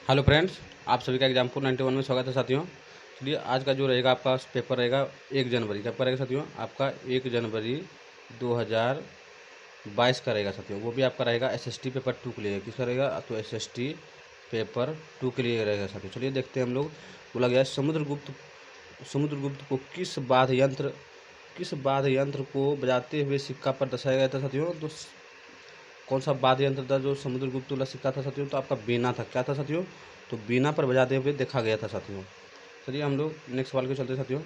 Hello friends, आप सभी का एग्जाम्पल 91 में स्वागत है साथियों। चलिए आज का जो रहेगा आपका पेपर रहेगा 1 जनवरी का। कब का रहेगा साथियों? आपका 1 जनवरी 2022 का रहेगा साथियों। वो भी आपका रहेगा एसएसटी पेपर 2 के लिए। किसका रहेगा? तो एसएसटी पेपर 2 के लिए रहेगा साथियों। चलिए देखते हैं हम लोग। बोला गया है समुद्रगुप्त को किस वाद्य यंत्र को बजाते हुए सिक्का पर दर्शाया गया था साथियों? तो कौन सा वाद्य यंत्र था जो समुद्रगुप्त वाला सिक्का था साथियों? तो आपका बीना था। क्या था साथियों? तो बीना पर बजाते हुए देखा गया था साथियों। चलिए हम लोग नेक्स्ट सवाल के चलते साथियों।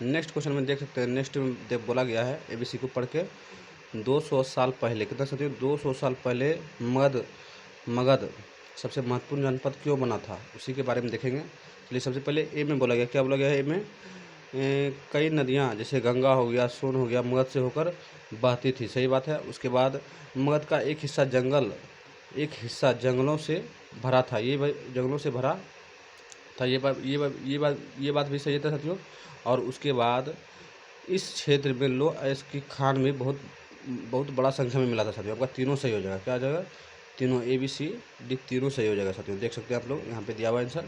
नेक्स्ट क्वेश्चन में देख सकते हैं। नेक्स्ट में बोला गया है एबीसी को पढ़ के 200 साल पहले, कितना साथियों? 200 साल पहले मगध सबसे महत्वपूर्ण जनपद क्यों बना था, उसी के बारे में देखेंगे। चलिए सबसे पहले ए में बोला गया, क्या बोला गया है ए में? कई नदियाँ जैसे गंगा हो गया, सोन हो गया, मगध से होकर बहती थी। सही बात है। उसके बाद मगध का एक हिस्सा जंगलों से भरा था। जंगलों से भरा था। ये बात भी सही था साथियों। और उसके बाद इस क्षेत्र में लो अयस्क की खान भी बहुत बड़ा संख्या में मिला था साथियों। आपका तीनों सही हो जाएगा। क्या आ जाएगा? तीनों ABCD तीनों सही हो जाएगा साथियों। देख सकते हैं आप लोग यहाँ पे दिया हुआ आंसर।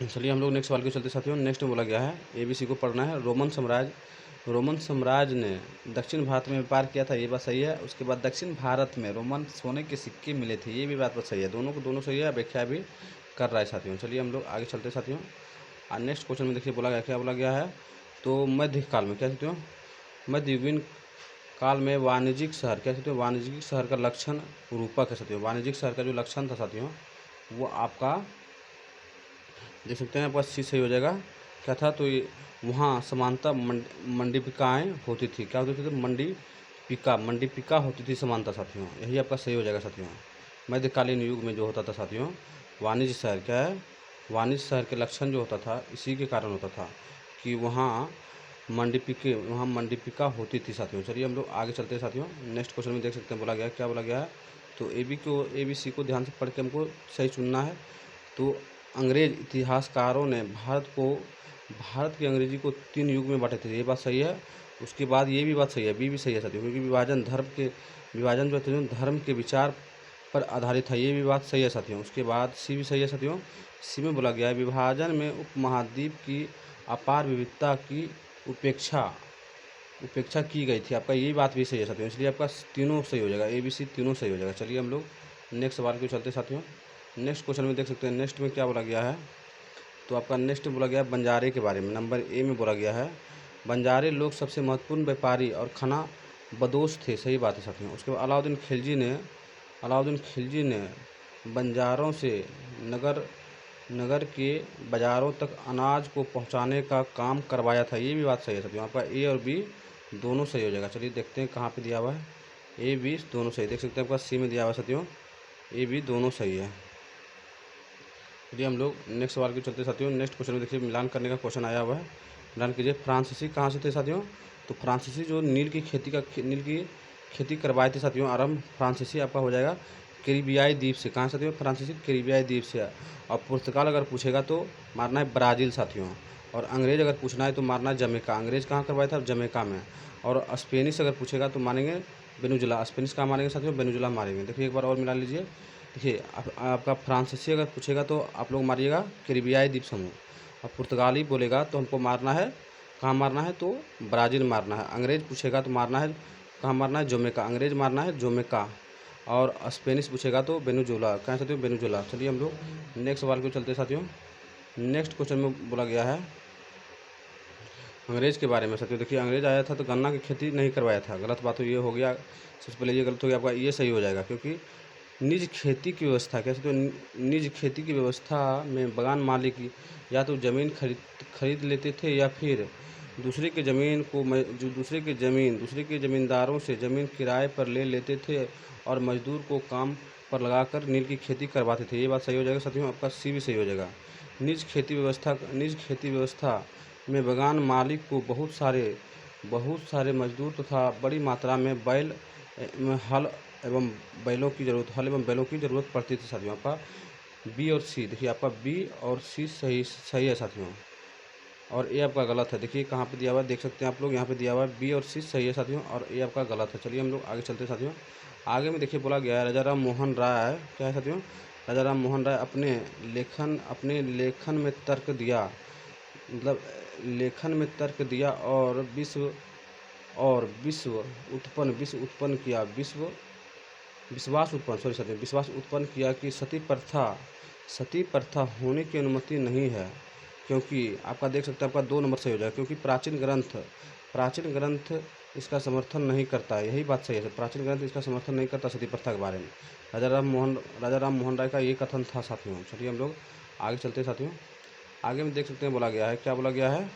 चलिए हम लोग नेक्स्ट सवाल के चलते साथियों। नेक्स्ट में बोला गया है ABC को पढ़ना है। रोमन साम्राज्य ने दक्षिण भारत में व्यापार किया था। ये बात सही है। उसके बाद दक्षिण भारत में रोमन सोने के सिक्के मिले थे। ये भी बात सही है। दोनों सही है। व्याख्या भी कर रहा है साथियों। चलिए हम लोग आगे चलते साथियों। और नेक्स्ट क्वेश्चन में देखिए बोला गया, क्या बोला गया है? तो मध्यकाल में, क्या साथियों? मध्ययुगीन काल में वाणिज्यिक शहर, क्या साथियों? वाणिज्यिक शहर का लक्षण रूपक है साथियों। वाणिज्यिक शहर का जो लक्षण था साथियों वो आपका देख सकते हैं। आपका सी सही हो जाएगा। क्या था? तो वहाँ समानता मंडीपिकाएँ होती थी। क्या होती थी? मंडीपिका होती थी समानता साथियों। यही आपका सही हो जाएगा साथियों। मध्यकालीन युग में जो होता था साथियों वाणिज्य शहर, क्या है? वाणिज्य शहर के लक्षण जो होता था इसी के कारण होता था कि वहाँ मंडीपिका होती थी साथियों। चलिए हम लोग आगे चलते हैं साथियों। नेक्स्ट क्वेश्चन में देख सकते हैं बोला गया, क्या बोला गया है? तो ABC को ध्यान से पढ़ के हमको सही चुनना है। तो अंग्रेज इतिहासकारों ने भारत की अंग्रेजी को 3 युग में बांटे थे। ये बात सही है। उसके बाद ये भी बात सही है, बी भी सही है साथियों, क्योंकि विभाजन जो थे धर्म के विचार पर आधारित था। ये भी बात सही है साथियों। उसके बाद सी भी सही है साथियों। सी में बोला गया है विभाजन में उपमहाद्वीप की अपार विविधता की उपेक्षा की गई थी। आपका ये बात भी सही है साथियों। इसलिए आपका तीनों सही हो जाएगा। ABC तीनों सही हो जाएगा। चलिए हम लोग नेक्स्ट सवाल को चलते साथियों। नेक्स्ट क्वेश्चन में देख सकते हैं। नेक्स्ट में क्या बोला गया है? तो आपका नेक्स्ट बोला गया है बंजारे के बारे में। नंबर ए में बोला गया है बंजारे लोग सबसे महत्वपूर्ण व्यापारी और खाना बदोश थे। सही बात है साथियों। उसके बाद अलाउद्दीन खिलजी ने बंजारों से नगर के बाज़ारों तक अनाज को पहुंचाने का काम करवाया था। ये भी बात सही है साथियों। आपका ए और बी दोनों सही हो जाएगा। चलिए देखते हैं कहाँ पे दिया हुआ है। ए बी दोनों सही। देख सकते हैं आपका सी में दिया हुआ है साथियों। ए बी दोनों सही है। चलिए हम लोग नेक्स्ट सवाल के चलते साथियों। नेक्स्ट क्वेश्चन में देखिए मिलान करने का क्वेश्चन आया हुआ है। मिलान कीजिए। फ्रांसीसी कहाँ से थे साथियों? तो फ्रांसीसी जो नील की खेती करवाए थे साथियों आरंभ फ्रांसीसी आपका हो जाएगा कैरिबियाई द्वीप से। कहाँ साथियों? फ्रांसीसी कैरिबियाई द्वीप से। और पुर्तगाल अगर पूछेगा तो मारना है ब्राज़ील साथियों। और अंग्रेज़ अगर पूछना है तो मारना है जमैका। अंग्रेज़ कहाँ करवाया था? जमैका में। और स्पेनिश अगर पूछेगा तो मारेंगे वेनेजुला। स्पेनिश कहाँ मारेंगे साथियों? वेनेजुला मारेंगे। देखिए एक बार और मिला लीजिए। देखिए आपका फ्रांसीसी अगर पूछेगा तो आप लोग मारिएगा कैरिबियाई द्वीप समूह। और पुर्तगाली बोलेगा तो हमको मारना है, कहाँ मारना है? तो ब्राज़ील मारना है। अंग्रेज़ पूछेगा तो मारना है, कहाँ मारना है? जमैका। अंग्रेज़ मारना है जमैका। और स्पेनिश पूछेगा तो वेनेजुला। कहाँ साथियों? वेनेजुला। चलिए हम लोग नेक्स्ट सवाल को चलते साथियों। नेक्स्ट क्वेश्चन में बोला गया है अंग्रेज़ के बारे में साथियों। देखिए अंग्रेज़ आया था तो गन्ना की खेती नहीं करवाया था। गलत बात तो ये हो गया। सबसे पहले ये गलत हो गया आपका, ये सही हो जाएगा। क्योंकि निज खेती की व्यवस्था, कैसे? तो निज खेती की व्यवस्था में बगान मालिक या तो ज़मीन खरीद लेते थे या फिर दूसरे के ज़मींदारों से ज़मीन किराए पर ले लेते थे और मजदूर को काम पर लगाकर नील की खेती करवाते थे। ये बात सही हो जाएगा साथियों। आपका सी भी सही हो जाएगा। निज खेती व्यवस्था में बगान मालिक को बहुत सारे मजदूर तथा बड़ी मात्रा में हल एवं बैलों की ज़रूरत पड़ती थी साथियों। आपका बी और सी, देखिए आपका बी और सी सही है साथियों। और ए आपका गलत है। देखिए कहाँ पे दिया हुआ है, देख सकते हैं आप लोग। यहाँ पे दिया हुआ है बी और सी सही है साथियों, और ए आपका गलत है। चलिए हम लोग आगे चलते हैं साथियों। आगे में देखिए बोला गया है राजा राम मोहन राय, क्या है साथियों? राजा राम मोहन राय अपने लेखन में तर्क दिया, मतलब लेखन में तर्क दिया और विश्व उत्पन्न किया, विश्वास उत्पन्न किया कि सती प्रथा होने की अनुमति नहीं है, क्योंकि आपका देख सकते हैं आपका 2 नंबर सही हो जाएगा, क्योंकि प्राचीन ग्रंथ इसका समर्थन नहीं करता है। यही बात सही है, प्राचीन ग्रंथ इसका समर्थन नहीं करता सती प्रथा के बारे में। राजा राम मोहन राय का ये कथन था साथियों। चलिए हम लोग आगे चलते हैं साथियों। आगे में देख सकते हैं बोला गया है, क्या बोला गया है,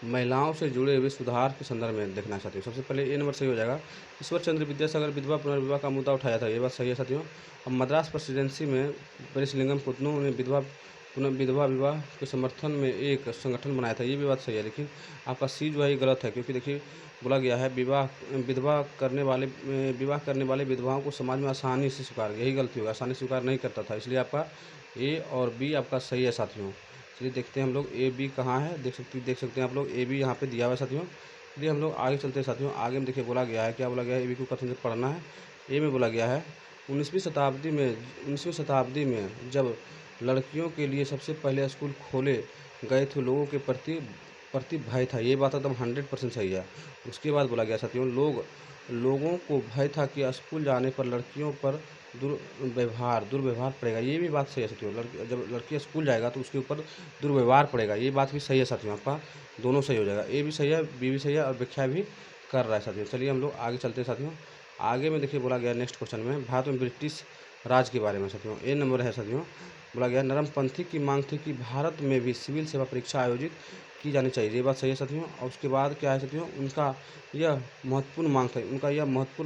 महिलाओं से जुड़े हुए सुधार के संदर्भ में देखना चाहते हैं। सबसे पहले ए नंबर सही हो जाएगा। ईश्वर चंद्र विद्यासागर विधवा पुनर्विवाह का मुद्दा उठाया था, ये बात सही है साथियों। अब मद्रास प्रेसिडेंसी में पेरिसलिंगम कुन्नू ने विधवा विवाह के समर्थन में एक संगठन बनाया था, ये भी बात सही है। लेकिन आपका सी जो है ये गलत है, क्योंकि देखिए बोला गया है विवाह करने वाले विधवाओं को समाज में आसानी से स्वीकार, यही गलती होगा, आसानी से स्वीकार नहीं करता था। इसलिए आपका ए और बी आपका सही है साथियों। चलिए देखते हैं हम लोग ए बी कहाँ है, देख सकते हैं आप लोग ए बी यहाँ पे दिया हुआ है साथियों। चलिए हम लोग आगे चलते हैं साथियों। आगे में देखिए बोला गया है, क्या बोला गया है, ए बी को कथन से पढ़ना है। ए में बोला गया है 19वीं शताब्दी में जब लड़कियों के लिए सबसे पहले स्कूल खोले गए थे, लोगों के प्रति भय था, ये बात एकदम 100% सही है। उसके बाद बोला गया साथियों लोगों को भय था कि स्कूल जाने पर लड़कियों पर दुर्व्यवहार पड़ेगा, ये भी बात सही है साथियों। जब लड़की स्कूल जाएगा तो उसके ऊपर दुर्व्यवहार पड़ेगा, ये बात भी सही है साथियों। आपका दोनों सही हो जाएगा, ए भी सही है, बी भी सही है और व्याख्या भी कर रहा है साथियों। चलिए हम लोग आगे चलते हैं साथियों। आगे में देखिए बोला गया नेक्स्ट क्वेश्चन में भारत में ब्रिटिश राज के बारे में साथियों। ए नंबर है साथियों। बोला गया नरमपंथी की मांग थी कि भारत में भी सिविल सेवा परीक्षा आयोजित की जानी चाहिए, ये बात सही है साथियों। और उसके बाद क्या है साथियों, उनका यह महत्वपूर्ण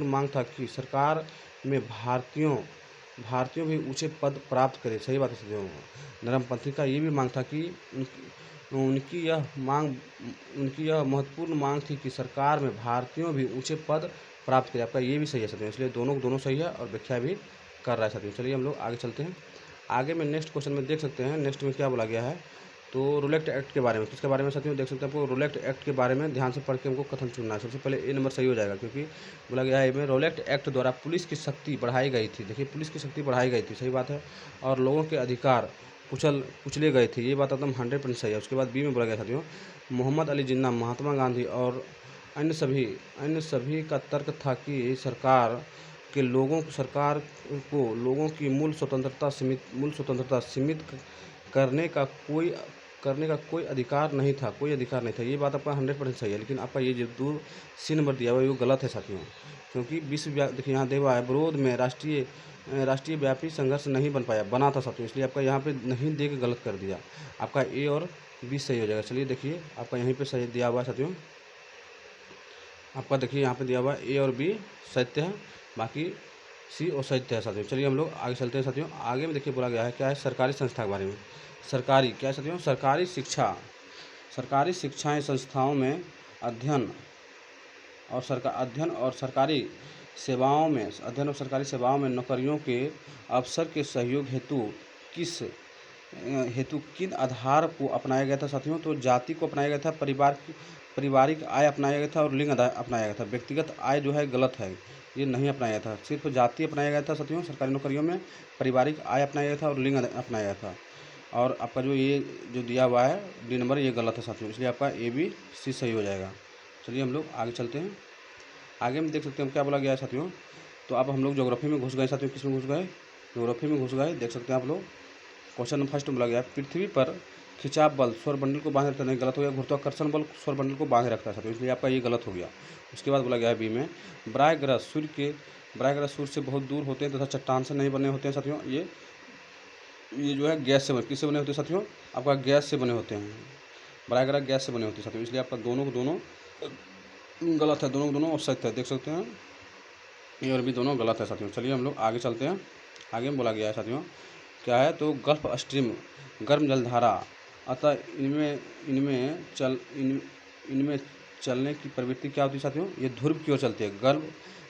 मांग था कि सरकार में भारतीयों भी ऊंचे पद प्राप्त करें, सही बात है साथियों। नरमपंथी का ये भी मांग था कि उनकी यह महत्वपूर्ण मांग थी कि सरकार में भारतीयों भी ऊंचे पद प्राप्त करें, आपका ये भी सही है साथियों। इसलिए दोनों सही है और व्याख्या भी कर रहा है साथियों। चलिए हम लोग आगे चलते हैं। आगे में नेक्स्ट क्वेश्चन में देख सकते हैं, नेक्स्ट में क्या बोला गया है, तो रोलेक्ट एक्ट के बारे में, किसके बारे में साथियों देख सकते हैं आपको, रोलेक्ट एक्ट के बारे में ध्यान से पढ़ के हमको कथन चुनना है। सबसे पहले ए नंबर सही हो जाएगा, क्योंकि बोला गया है इसमें रोलेक्ट एक्ट द्वारा पुलिस की शक्ति बढ़ाई गई थी, देखिए पुलिस की शक्ति बढ़ाई गई थी, सही बात है, और लोगों के अधिकार कुचले गए थे, ये बात एकदम 100% सही है। उसके बाद बी में बोला गया साथियों मोहम्मद अली जिन्ना, महात्मा गांधी और अन्य सभी का तर्क था कि सरकार को लोगों की मूल स्वतंत्रता सीमित करने का कोई अधिकार नहीं था, ये बात आपका 100% सही है। लेकिन आपका ये जो सी नंबर दिया हुआ है वो गलत है साथियों, क्योंकि देखिए यहाँ देवा है विरोध में राष्ट्रीय व्यापी संघर्ष नहीं बना था साथियों, इसलिए आपका यहाँ पे नहीं दे के गलत कर दिया, आपका ए और बी सही हो जाएगा। चलिए देखिए आपका यहीं पे सही दिया हुआ है साथियों, आपका देखिए यहाँ पे दिया हुआ है ए और बी सत्य है, बाकी सी और सत्य है साथियों। चलिए हम लोग आगे चलते हैं साथियों। आगे में देखिए बोला गया है क्या है, सरकारी संस्था के बारे में। सरकारी क्या है साथियों, सरकारी शिक्षाएं संस्थाओं में अध्ययन और सरकारी सेवाओं में नौकरियों के अवसर के सहयोग हेतु किन आधार को अपनाया गया था साथियों, तो जाति को अपनाया गया था, पारिवारिक आय अपनाया गया था और लिंग अपनाया गया था। व्यक्तिगत आय जो है गलत है, ये नहीं अपनाया गया था, सिर्फ जाति अपनाया गया था साथियों सरकारी नौकरियों में, पारिवारिक आय अपनाया गया था और लिंग अपनाया गया था। और आपका जो दिया हुआ है डी नंबर ये गलत है साथियों, इसलिए आपका ए बी सी सही हो जाएगा। चलिए हम लोग आगे चलते हैं। आगे में देख सकते हैं क्या बोला गया है साथियों, तो अब हम लोग ज्योग्राफी में घुस गए साथियों, किस में घुस गए, ज्योग्राफी में घुस गए। देख सकते हैं आप लोग क्वेश्चन फर्स्ट में बोला गया पृथ्वी पर खिंचाव बल सौरमंडल को बांधे रखता नहीं, गलत हो गया, गुरुत्वाकर्षण बल सौरमंडल को बांधे रखता है साथियों, इसलिए आपका ये गलत हो गया। उसके बाद बोला गया है बी में ब्राह्य ग्रह सूर्य से बहुत दूर होते हैं तथा चट्टान से नहीं बने होते हैं साथियों, ये जो है गैस से किससे बने होते हैं साथियों, आपका गैस से बने होते हैं, ब्राह्य ग्रह गैस से बने होते हैं साथियों, इसलिए आपका दोनों गलत है, दोनों सत्य है, देख सकते हैं ये और भी दोनों गलत है साथियों। चलिए हम लोग आगे चलते हैं। आगे में बोला गया है साथियों क्या है, तो गल्फ स्ट्रीम गर्म जलधारा, अतः इनमें चलने की प्रवृत्ति क्या होती है साथियों, ये ध्रुव की ओर चलती है।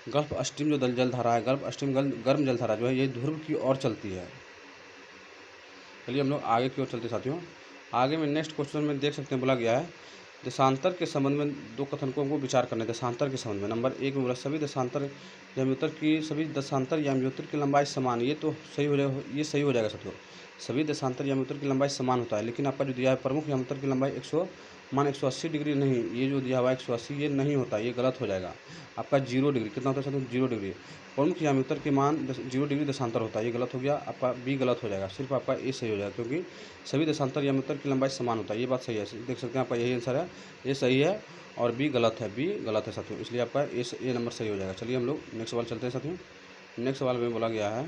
गल्फ स्ट्रीम जो जलधारा है, गल्फ स्ट्रीम गर्म जलधारा जो है ये ध्रुव की ओर चलती है। चलिए हम लोग आगे की ओर चलते साथियों। आगे में नेक्स्ट क्वेश्चन में देख सकते हैं बोला गया है देशांतर के संबंध में दो कथनकों को विचार करने। देशांतर के संबंध में नंबर 1 में बोला सभी देशांतर याम्योत्तर की लंबाई समान। ये तो सही हो जाएगा, ये सही हो जाएगा साथियों। सभी देशांतर याम्योत्तर की लंबाई समान होता है, लेकिन आपका जो दिया है प्रमुख याम्योत्तर की लंबाई 180 डिग्री नहीं, ये जो दिया हुआ है 180 ये नहीं होता, ये गलत हो जाएगा। आपका 0 डिग्री कितना होता है साथियों? 0 डिग्री। प्रमुख याम्योत्तर के मान 0 डिग्री देशांतर होता है, ये गलत हो गया। आपका बी गलत हो जाएगा, सिर्फ आपका ए सही हो जाएगा, क्योंकि सभी देशांतर याम्योत्तर की लंबाई समान होता है, ये बात सही है। देख सकते हैं आपका यही आंसर है, ये सही है और बी गलत है, बी गलत है साथियों, इसलिए आपका ए नंबर सही हो जाएगा। चलिए हम लोग नेक्स्ट सवाल चलते हैं साथियों। नेक्स्ट सवाल में बोला गया है,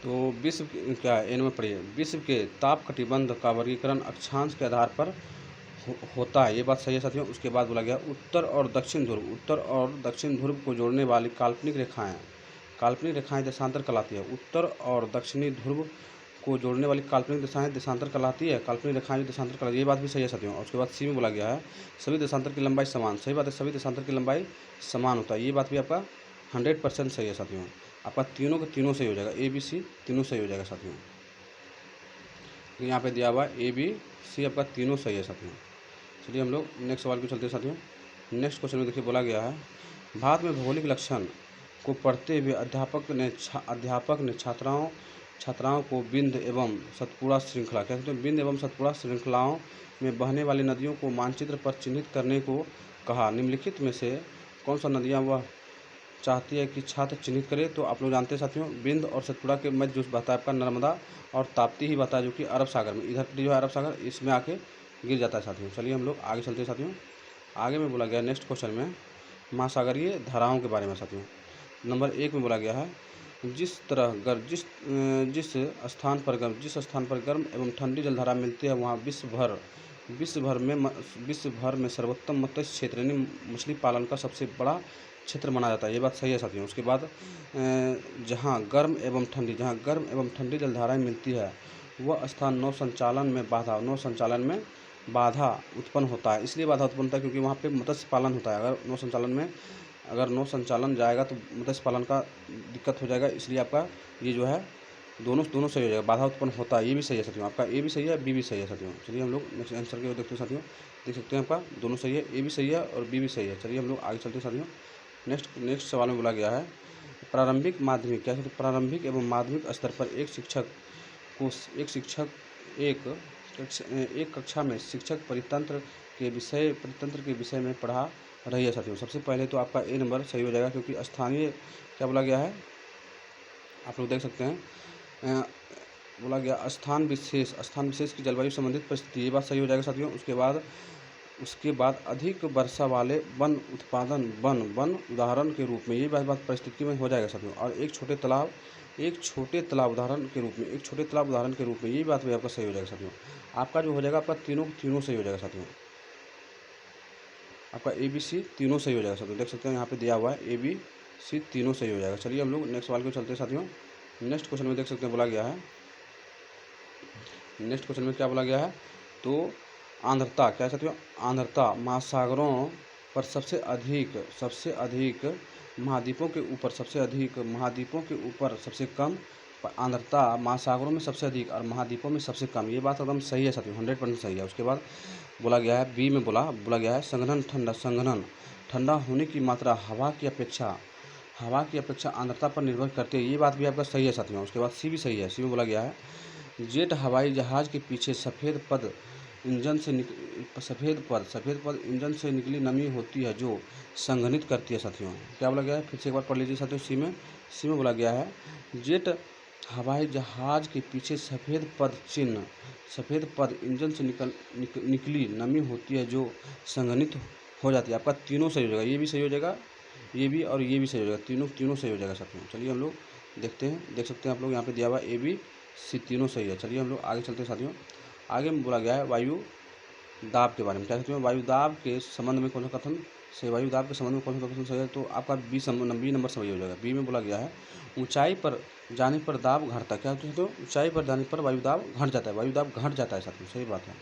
तो विश्व क्या है, ए नंबर पढ़िए। विश्व के ताप कटिबंध का वर्गीकरण अक्षांश के आधार पर होता है, ये बात सही है साथियों। उसके बाद बोला गया उत्तर और दक्षिण ध्रुव को जोड़ने वाली काल्पनिक रेखाएं देशांतर कहलाती है। उत्तर और दक्षिणी ध्रुव को जोड़ने वाली काल्पनिक दिशाएं देशांतर कहलाती है, काल्पनिक रेखाएं देशांतर कहलाती है, ये बात भी सही है साथियों। और उसके बाद सी में बोला गया है सभी देशांतर की लंबाई समान। सही बात है, सभी देशांतर की लंबाई समान होता है, ये बात भी आपका 100% सही है साथियों। आपका तीनों के तीनों सही हो जाएगा, ए बी सी तीनों सही हो जाएगा साथियों। यहाँ पे दिया हुआ ए बी सी आपका तीनों सही है साथियों। चलिए हम लोग नेक्स्ट सवाल को चलते हैं साथियों। नेक्स्ट क्वेश्चन में देखिए बोला गया है, भारत में भौगोलिक लक्षण को पढ़ते हुए अध्यापक ने छात्राओं को बिंद एवं सतपुड़ा श्रृंखला, क्या कहते हैं, बिंद एवं सतपुड़ा श्रृंखलाओं में बहने वाली नदियों को मानचित्र पर चिन्हित करने को कहा। निम्नलिखित में से कौन सा नदियाँ वह चाहती है कि छात्र चिन्हित करे? तो आप लोग जानते हैं साथियों, बिंद और सतपुड़ा के मध्य जो बहता है आपका नर्मदा और ताप्ती ही बहता है, जो कि अरब सागर में, इधर जो है अरब सागर, इसमें आके गिर जाता है साथियों। चलिए हम लोग आगे चलते हैं साथियों। आगे में बोला गया नेक्स्ट क्वेश्चन में महासागरीय धाराओं के बारे में साथियों। नंबर 1 में बोला गया है, जिस स्थान पर गर्म एवं ठंडी जलधारा मिलती है वहाँ विश्व भर में सर्वोत्तम मत्स्य क्षेत्र यानी मछली पालन का सबसे बड़ा क्षेत्र माना जाता है, ये बात सही है साथियों। उसके बाद जहाँ गर्म एवं ठंडी जलधाराएं मिलती है वह स्थान नौ संचालन में बाधा उत्पन्न होता है। इसलिए बाधा उत्पन्न होता है क्योंकि वहाँ पे मत्स्य पालन होता है। अगर नौ संचालन जाएगा तो मत्स्य पालन का दिक्कत हो जाएगा, इसलिए आपका ये जो है दोनों सही हो जाएगा, बाधा उत्पन्न होता है, ये भी सही है साथियों। आपका ए भी सही है, बी भी सही है साथियों। चलिए हम लोग नेक्स्ट आंसर के देखते हैं साथियों। देख सकते हैं आपका दोनों सही है, ए भी सही है और बी भी सही है। चलिए हम लोग आगे चलते हैं साथियों। नेक्स्ट सवाल में बोला गया है, प्रारंभिक एवं माध्यमिक स्तर पर एक कक्षा में शिक्षक परितंत्र के विषय में पढ़ा रही है साथियों। सबसे पहले तो आपका ए नंबर सही हो जाएगा, क्योंकि स्थानीय क्या बोला गया है, आप लोग देख सकते हैं, बोला गया स्थान विशेष की जलवायु संबंधित परिस्थिति, ये बात सही हो जाएगा साथियों। उसके बाद अधिक वर्षा वाले वन उदाहरण के रूप में, ये बात परिस्थिति में हो जाएगा साथियों। और एक छोटे तालाब उदाहरण के रूप में, ये बात भी आपका सही हो जाएगा साथियों। आपका जो हो जाएगा आपका तीनों सही हो जाएगा साथियों। आपका ए बी सी तीनों सही हो जाएगा साथियों। देख सकते हैं यहाँ पे दिया हुआ है ए बी सी तीनों सही हो जाएगा। चलिए हम लोग नेक्स्ट सवाल को चलते हैं साथियों। नेक्स्ट क्वेश्चन में देख सकते हैं बोला गया है, नेक्स्ट क्वेश्चन में क्या बोला गया है, तो आंध्रता क्या है साथियों, आंध्रता महासागरों पर सबसे अधिक महाद्वीपों के ऊपर सबसे कम, आंध्रता महासागरों में सबसे अधिक और महाद्वीपों में सबसे कम, ये बात एकदम सही है साथियों, 100% सही है। उसके बाद बोला गया है बी में बोला गया है संघनन ठंडा होने की मात्रा हवा की अपेक्षा आंध्रता पर निर्भर करती है, ये बात भी आपका सही है साथियों। उसके बाद सी भी सही है। सी में बोला गया है जेट हवाई जहाज के पीछे सफ़ेद पद इंजन से निकली नमी होती है जो संघनित करती है साथियों। क्या बोला गया है, फिर से एक बार पढ़ लीजिए साथियों। सी में बोला गया है जेट हवाई जहाज के पीछे सफ़ेद पद इंजन से निकली नमी होती है जो संघनित हो जाती है। आपका तीनों सही हो जाएगा, ये भी सही हो जाएगा, ये भी और ये भी सही हो जाएगा, तीनों सही हो जाएगा साथियों। चलिए हम लोग देखते हैं, देख सकते हैं आप लोग यहाँ पे दिया हुआ ए बी सी तीनों सही है। चलिए हम लोग आगे चलते हैं साथियों। आगे में बोला गया है वायु दाब के बारे में। क्या कहते हैं, वायु दाब के संबंध में कौन सा कथन सही है, तो आपका बी नंबर सही हो जाएगा। बी में बोला गया है ऊंचाई पर जाने पर दाब घटता, क्या कहते हैं, तो ऊंचाई पर जाने पर वायु दाब घट जाता है साथियों, सही बात है।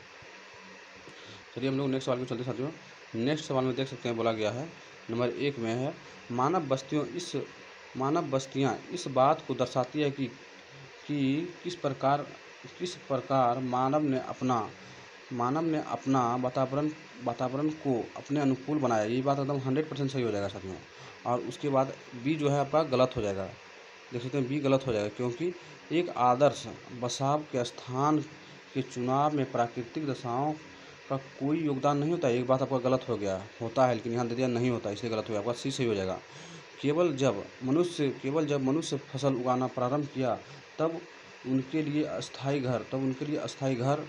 चलिए हम लोग नेक्स्ट सवाल में चलते साथियों। नेक्स्ट सवाल में देख सकते हैं बोला गया है नंबर 1 में है मानव बस्तियाँ इस बात को दर्शाती है कि किस प्रकार मानव ने अपना मानव ने अपना वातावरण वातावरण को अपने अनुकूल बनाया, ये बात एकदम 100% सही हो जाएगा साथियों। और उसके बाद बी जो है आपका गलत हो जाएगा, देख सकते हैं बी गलत हो जाएगा, क्योंकि एक आदर्श बसाव के स्थान के चुनाव में प्राकृतिक दशाओं का कोई योगदान नहीं होता है। एक बात आपका गलत हो गया, होता है लेकिन यहाँ दे दिया नहीं होता, इसलिए गलत हो गया, आपका सी सही हो जाएगा। केवल जब मनुष्य फसल उगाना प्रारंभ किया तब उनके लिए अस्थायी घर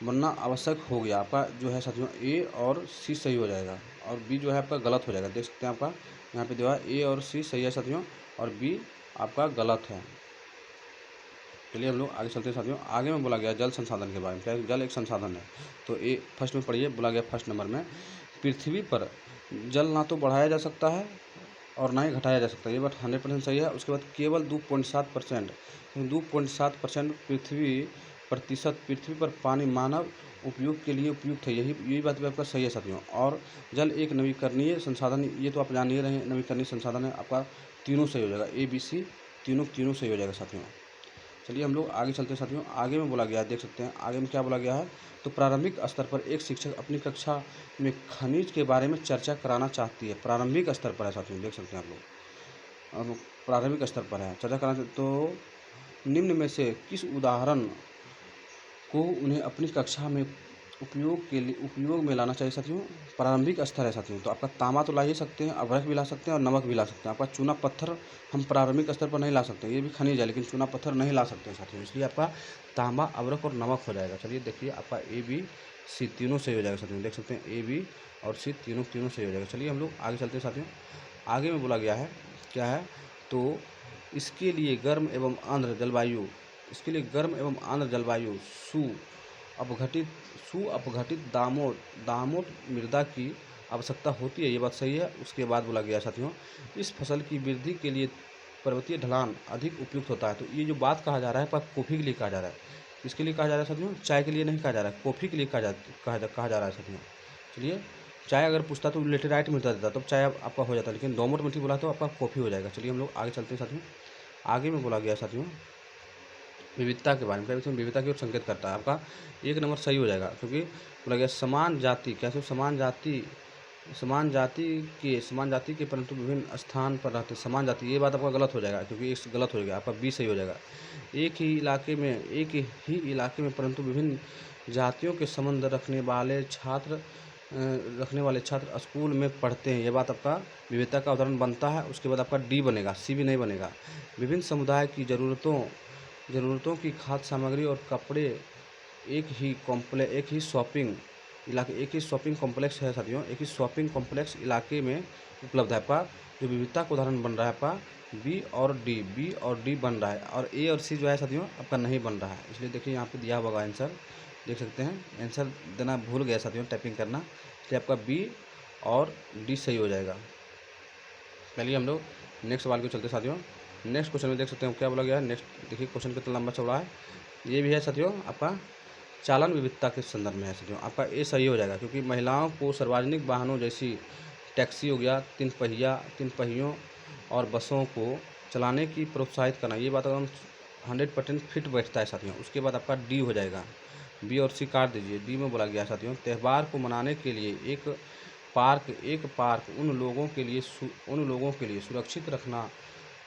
बनना आवश्यक हो गया। आपका जो है साथियों ए और सी सही हो जाएगा, और बी जो है आपका गलत हो जाएगा। देख सकते हैं आपका यहाँ पे जो है ए और सी सही है साथियों, और बी आपका गलत है। चलिए हम लोग आगे चलते हैं साथियों। आगे में बोला गया जल संसाधन के बारे में, क्या जल एक संसाधन है। तो ए फर्स्ट में पढ़िए, बोला गया फर्स्ट नंबर में, पृथ्वी पर जल ना तो बढ़ाया जा सकता है और ना ही घटाया जा सकता है, ये बात 100% सही है। उसके बाद केवल 2.7% पृथ्वी पर पानी मानव उपयोग के लिए उपयुक्त है, यही बात भी आपका सही है साथियों। और जल एक नवीकरणीय संसाधन, ये तो आप जान ही रहे हैं, नवीकरणीय संसाधन है, आपका तीनों सही हो जाएगा, ए बी सी तीनों सही हो जाएगा साथियों। चलिए हम लोग आगे चलते हैं साथियों। आगे में बोला गया है, देख सकते हैं आगे में क्या बोला गया है। तो प्रारंभिक स्तर पर एक शिक्षक अपनी कक्षा में खनिज के बारे में चर्चा कराना चाहती है, प्रारंभिक स्तर पर है साथियों, देख सकते हैं आप लोग, अब प्रारंभिक स्तर पर है चर्चा कराना। तो निम्न में से किस उदाहरण को उन्हें अपनी कक्षा में उपयोग में लाना चाहिए साथियों। प्रारंभिक स्तर है साथियों, तो आपका तांबा तो ला ही सकते हैं, अभ्रक भी ला सकते हैं और नमक भी ला सकते हैं। आपका चूना पत्थर हम प्रारंभिक स्तर पर नहीं ला सकते, ये भी खनिज है, लेकिन चूना पत्थर नहीं ला सकते साथियों, इसलिए आपका तांबा, अभ्रक और नमक हो जाएगा। चलिए देखिए आपका ए बी सी तीनों सही हो जाएगा साथियों, देख सकते हैं ए बी और सी तीनों सही हो जाएगा। चलिए हम लोग आगे चलते हैं साथियों। आगे में बोला गया है क्या है, तो इसके लिए गर्म एवं आर्द्र जलवायु सुअपघटित दामोट मृदा की आवश्यकता होती है, ये बात सही है। उसके बाद बोला गया साथियों, इस फसल की वृद्धि के लिए पर्वतीय ढलान अधिक उपयुक्त होता है। तो ये जो बात कहा जा रहा है पर कॉफ़ी के लिए कहा जा रहा है, किसके लिए कहा जा रहा है साथियों, चाय के लिए नहीं कहा जा रहा है, कॉफ़ी के लिए कहा जा रहा है साथियों। चलिए चाय अगर पूछता तो लेटेराइट मिलता देता, तो चाय आपका हो जाता, लेकिन दोमट मिट्टी बोला तो आपका कॉफ़ी हो जाएगा। चलिए हम लोग आगे चलते हैं साथियों। आगे में बोला गया साथियों विविधता के बारे में, इसमें विविधता की ओर संकेत करता है, आपका एक नंबर सही हो जाएगा, क्योंकि बोला गया समान जाति के परंतु विभिन्न स्थान पर रहते समान जाति, ये बात आपका गलत हो जाएगा, क्योंकि इस गलत हो जाएगा, आपका बी सही हो जाएगा। एक ही इलाके में परंतु विभिन्न जातियों के संबंध रखने वाले छात्र स्कूल में पढ़ते हैं, ये बात आपका विविधता का उदाहरण बनता है। उसके बाद आपका डी बनेगा, सी भी नहीं बनेगा। विभिन्न समुदाय की ज़रूरतों की खाद्य सामग्री और कपड़े एक ही शॉपिंग कॉम्प्लेक्स है साथियों, एक ही शॉपिंग कॉम्प्लेक्स इलाके में उपलब्ध है। आपका जो विविधता का उदाहरण बन रहा है आपका बी और डी बन रहा है, और ए और सी जो है साथियों आपका नहीं बन रहा है। इसलिए देखिए यहाँ पे दिया होगा आंसर, देख सकते हैं आंसर देना भूल गया साथियों टाइपिंग करना, इसलिए आपका बी और डी सही हो जाएगा। चलिए हम लोग नेक्स्ट सवाल को चलते साथियों। नेक्स्ट क्वेश्चन में देख सकते हैं क्या बोला गया है। नेक्स्ट देखिए क्वेश्चन कितना लंबा चौड़ा है, ये भी है साथियों आपका चालन विविधता के संदर्भ में है साथियों, आपका ए सही हो जाएगा, क्योंकि महिलाओं को सार्वजनिक वाहनों जैसी टैक्सी हो गया, तीन पहियों और बसों को चलाने की प्रोत्साहित करना, ये बात एकदम 100% फिट बैठता है साथियों। उसके बाद आपका डी हो जाएगा, बी और सी काट दीजिए। डी में बोला गया साथियों त्यौहार को मनाने के लिए एक पार्क उन लोगों के लिए सुरक्षित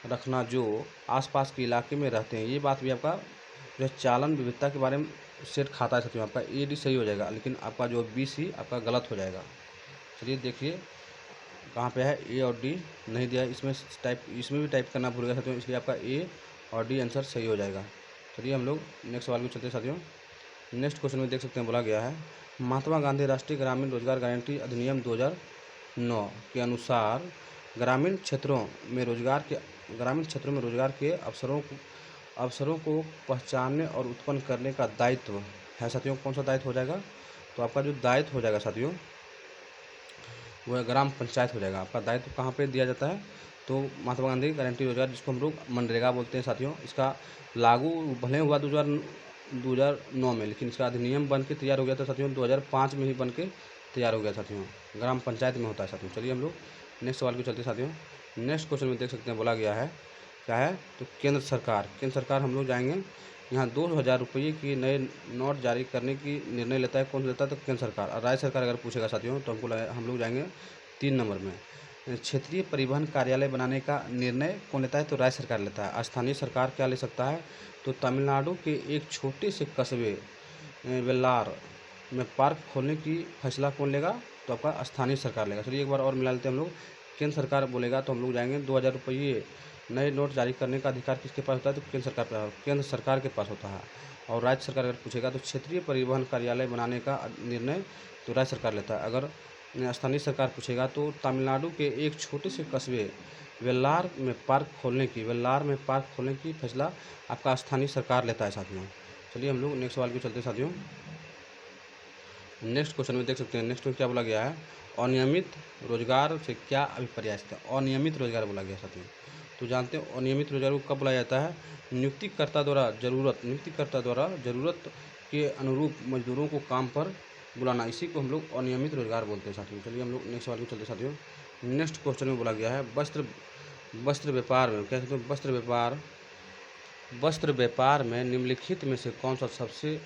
रखना जो आसपास के इलाके में रहते हैं, ये बात भी आपका जो है चालन विविधता के बारे में सेट खाता है साथियों, आपका ए डी सही हो जाएगा, लेकिन आपका जो बी सी आपका गलत हो जाएगा। चलिए देखिए कहाँ पे है, ए और डी नहीं दिया है, इसमें भी टाइप करना भूल गया साथियों, इसलिए आपका ए और डी आंसर सही हो जाएगा। चलिए हम लोग नेक्स्ट सवाल को चलते हैं साथियों। नेक्स्ट क्वेश्चन में देख सकते हैं बोला गया है महात्मा गांधी राष्ट्रीय ग्रामीण रोजगार गारंटी अधिनियम 2009 के अनुसार ग्रामीण क्षेत्रों में रोजगार के अवसरों को पहचानने और उत्पन्न करने का दायित्व है साथियों। कौन सा दायित्व हो जाएगा, तो आपका जो दायित्व हो जाएगा साथियों वो है ग्राम पंचायत हो जाएगा। आपका दायित्व कहाँ पे दिया जाता है, तो महात्मा गांधी गारंटी रोजगार, जिसको हम लोग मनरेगा बोलते हैं साथियों, इसका लागू भले हुआ 2009 में, लेकिन इसका अधिनियम बन के तैयार हो गया था साथियों 2005 में ही बन के तैयार हो गया साथियों, ग्राम पंचायत में होता है साथियों। चलिए हम लोग नेक्स्ट सवाल को चलते साथियों। नेक्स्ट क्वेश्चन में देख सकते हैं बोला गया है क्या है, तो केंद्र सरकार हम लोग जाएंगे यहाँ 2000 रुपये की नए नोट जारी करने की निर्णय लेता है, कौन लेता है? तो केंद्र सरकार। और राज्य सरकार अगर पूछेगा साथियों तो हम लोग जाएंगे 3 नंबर में। क्षेत्रीय परिवहन कार्यालय बनाने का निर्णय कौन लेता है? तो राज्य सरकार लेता है। स्थानीय सरकार क्या ले सकता है? तो तमिलनाडु के एक छोटे से कस्बे वेल्लार में पार्क खोलने की फैसला कौन लेगा? तो आपका स्थानीय सरकार लेगा। चलिए एक बार और मिला लेते हैं हम लोग। केंद्र सरकार बोलेगा तो हम लोग जाएंगे 2000 रुपये नए नोट जारी करने का अधिकार किसके पास होता है? तो केंद्र सरकार के पास होता है। और राज्य सरकार अगर पूछेगा तो क्षेत्रीय परिवहन कार्यालय बनाने का निर्णय तो राज्य सरकार लेता है। अगर स्थानीय सरकार पूछेगा तो तमिलनाडु के एक छोटे से कस्बे वेल्लार में पार्क खोलने की फैसला आपका स्थानीय सरकार लेता है साथियों। चलिए हम लोग नेक्स्ट सवाल की चलते साथियों। नेक्स्ट क्वेश्चन में देख सकते हैं, नेक्स्ट में क्या बोला गया है? अनियमित रोजगार से क्या अभिप्राय है? अनियमित रोजगार बोला गया साथियों। तो जानते हैं अनियमित रोजगार को कब बुलाया जाता है? नियुक्तिकर्ता द्वारा जरूरत के अनुरूप मजदूरों को काम पर बुलाना, इसी को हम लोग अनियमित रोजगार बोलते हैं साथियों। चलिए हम लोग नेक्स्ट सवाल को चलते साथियों। नेक्स्ट क्वेश्चन में बोला गया है वस्त्र व्यापार में क्या कहते हैं? वस्त्र व्यापार में निम्नलिखित में से कौन सा सबसे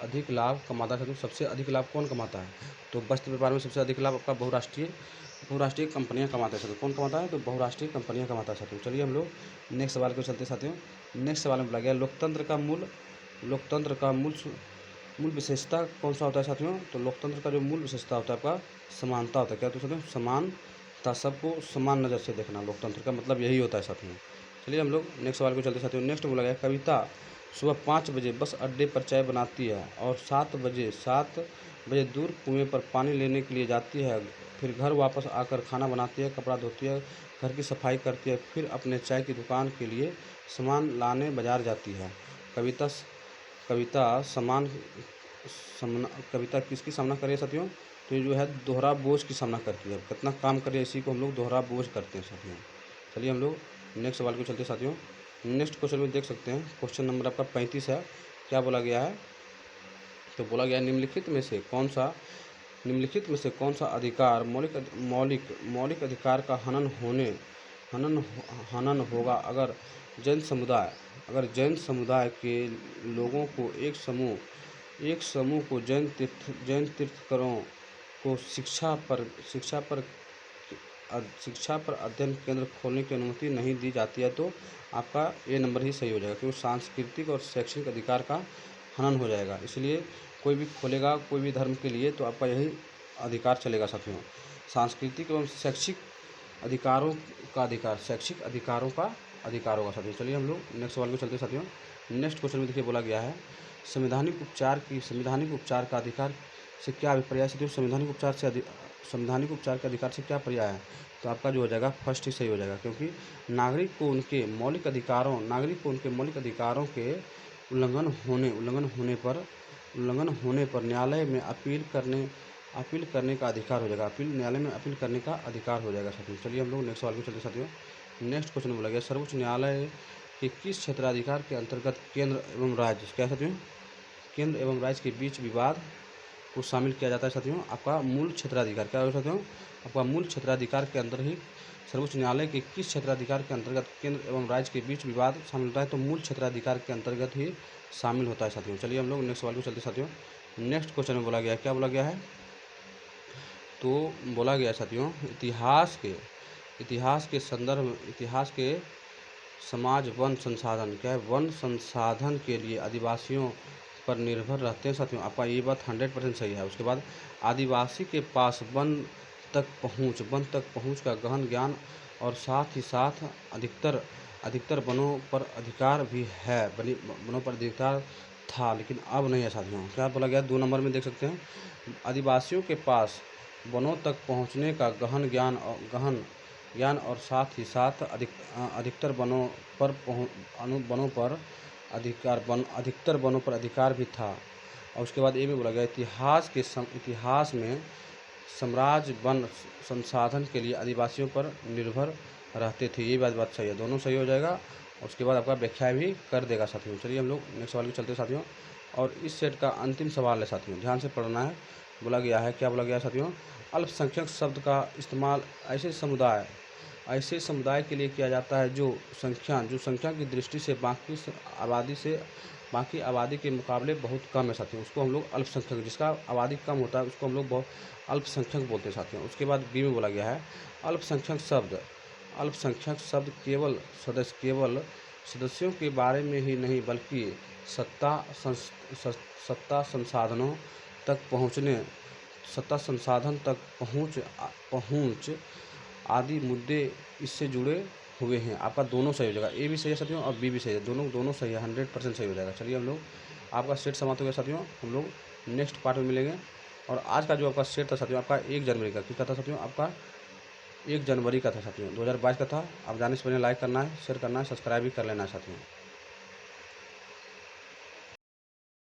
अधिक लाभ कमाता है? सबसे अधिक लाभ कौन कमाता है? तो वस्त्र व्यापार में सबसे अधिक लाभ आपका बहुराष्ट्रीय कंपनियां कमाते हैं साथियों। कौन कमाता है? तो बहुराष्ट्रीय कंपनियां कमाता है साथियों। चलिए हम लोग नेक्स्ट सवाल को चलते साथियों। नेक्स्ट सवाल में बोला गया लोकतंत्र का मूल विशेषता कौन सा होता है साथियों? तो लोकतंत्र का जो मूल विशेषता होता है आपका समानता होता है। क्या? तो साथियों समानता, सबको समान नज़र से देखना, लोकतंत्र का मतलब यही होता है साथियों। चलिए हम लोग नेक्स्ट सवाल को चलते साथियों। नेक्स्ट बोला गया कविता सुबह 5 बजे बस अड्डे पर चाय बनाती है और 7 बजे दूर कुएं पर पानी लेने के लिए जाती है, फिर घर वापस आकर खाना बनाती है, कपड़ा धोती है, घर की सफाई करती है, फिर अपने चाय की दुकान के लिए सामान लाने बाजार जाती है। कविता किसकी सामना कर रही है साथियों? तो ये जो है दोहरा बोझ की सामना करती है। कितना काम कर रही है, इसी को हम लोग दोहरा बोझ करते हैं साथियों। चलिए हम लोग नेक्स्ट सवाल को चलते साथियों। नेक्स्ट क्वेश्चन में देख सकते हैं, क्वेश्चन नंबर आपका 35 है। क्या बोला गया है? तो बोला गया निम्नलिखित में से कौन सा अधिकार मौलिक अधिकार का हनन होगा अगर जैन समुदाय के लोगों को एक समूह को जैन तीर्थंकरों को शिक्षा पर अध्ययन केंद्र खोलने की अनुमति नहीं दी जाती है तो आपका ए नंबर ही सही हो जाएगा, क्योंकि सांस्कृतिक और शैक्षिक अधिकार का हनन हो जाएगा। इसलिए कोई भी खोलेगा कोई भी धर्म के लिए तो आपका यही अधिकार चलेगा साथियों, सांस्कृतिक एवं शैक्षिक अधिकारों का अधिकार होगा साथियों। चलिए हम लोग नेक्स्ट सवाल को चलते साथियों। नेक्स्ट क्वेश्चन में देखिए बोला गया है संवैधानिक उपचार का अधिकार से क्या अभिप्राय है साथियों? संवैधानिक उपचार के अधिकार से क्या पर्याय है? तो आपका जो हो जाएगा फर्स्ट ही सही हो जाएगा, क्योंकि नागरिक को उनके मौलिक अधिकारों के उल्लंघन होने पर न्यायालय में अपील करने का अधिकार हो जाएगा। न्यायालय में अपील करने का अधिकार हो जाएगा साथियों। चलिए हम लोग नेक्स्ट सवाल को चलते साथियों। नेक्स्ट क्वेश्चन बोला गया सर्वोच्च न्यायालय के किस क्षेत्राधिकार के अंतर्गत केंद्र एवं राज्य के बीच विवाद को शामिल किया जाता है साथियों? आपका मूल क्षेत्राधिकार। क्या होगा साथियों? आपका मूल क्षेत्राधिकार के अंदर ही सर्वोच्च न्यायालय के किस क्षेत्राधिकार के अंतर्गत केंद्र एवं राज्य के बीच विवाद शामिल होता है? तो मूल क्षेत्राधिकार के अंतर्गत ही शामिल होता है साथियों। चलिए हम लोग नेक्स्ट सवाल को चलते साथियों। नेक्स्ट क्वेश्चन में बोला गया है, क्या बोला गया है? तो बोला गया साथियों इतिहास के समाज वन संसाधन के लिए आदिवासियों पर निर्भर रहते हैं साथियों। आपका ये बात 100% सही है। उसके बाद आदिवासी के पास वन तक पहुंच का गहन ज्ञान और साथ ही साथ अधिकतर वनों पर अधिकार भी है, वनों पर अधिकार था, लेकिन अब नहीं है साथियों। क्या बोला गया? 2 नंबर में देख सकते हैं आदिवासियों के पास वनों तक पहुंचने का गहन ज्ञान और साथ ही साथ अधिकतर वनों पर अधिकार भी था। और उसके बाद ये भी बोला गया इतिहास में साम्राज्य वन संसाधन के लिए आदिवासियों पर निर्भर रहते थे। ये बात सही है, दोनों सही हो जाएगा। और उसके बाद आपका व्याख्या भी कर देगा साथियों। चलिए हम लोग नेक्स्ट सवाल को चलते साथियों। और इस सेट का अंतिम सवाल है साथियों, ध्यान से पढ़ना है। बोला गया है, क्या बोला गया साथियों? अल्पसंख्यक शब्द का इस्तेमाल ऐसे ऐसे समुदाय के लिए किया जाता है जो संख्या की दृष्टि से बाकी आबादी के मुकाबले बहुत कम है साथियों, उसको हम लोग अल्पसंख्यक, जिसका आबादी कम होता है उसको हम लोग बहुत अल्पसंख्यक बोलते हैं साथियों। उसके बाद बी में बोला गया है अल्पसंख्यक शब्द केवल सदस्यों के बारे में ही नहीं बल्कि सत्ता संसाधनों तक पहुँचने सत्ता संसाधन तक पहुँच आदि मुद्दे इससे जुड़े हुए हैं। आपका दोनों सही हो जाएगा, ए भी सही है साथियों और बी भी सही है, दोनों सही है, 100% सही हो जाएगा। चलिए हम लोग आपका सेट समाप्त हो गया साथियों, हम लोग नेक्स्ट पार्ट में मिलेंगे। और आज का जो आपका सेट था साथियों, आपका 1 जनवरी का किसका था साथियों, आपका 1 जनवरी का था साथियों, 2022 का था। आप जाने से पहले लाइक करना है, शेयर करना है, सब्सक्राइब भी कर लेना है साथियों।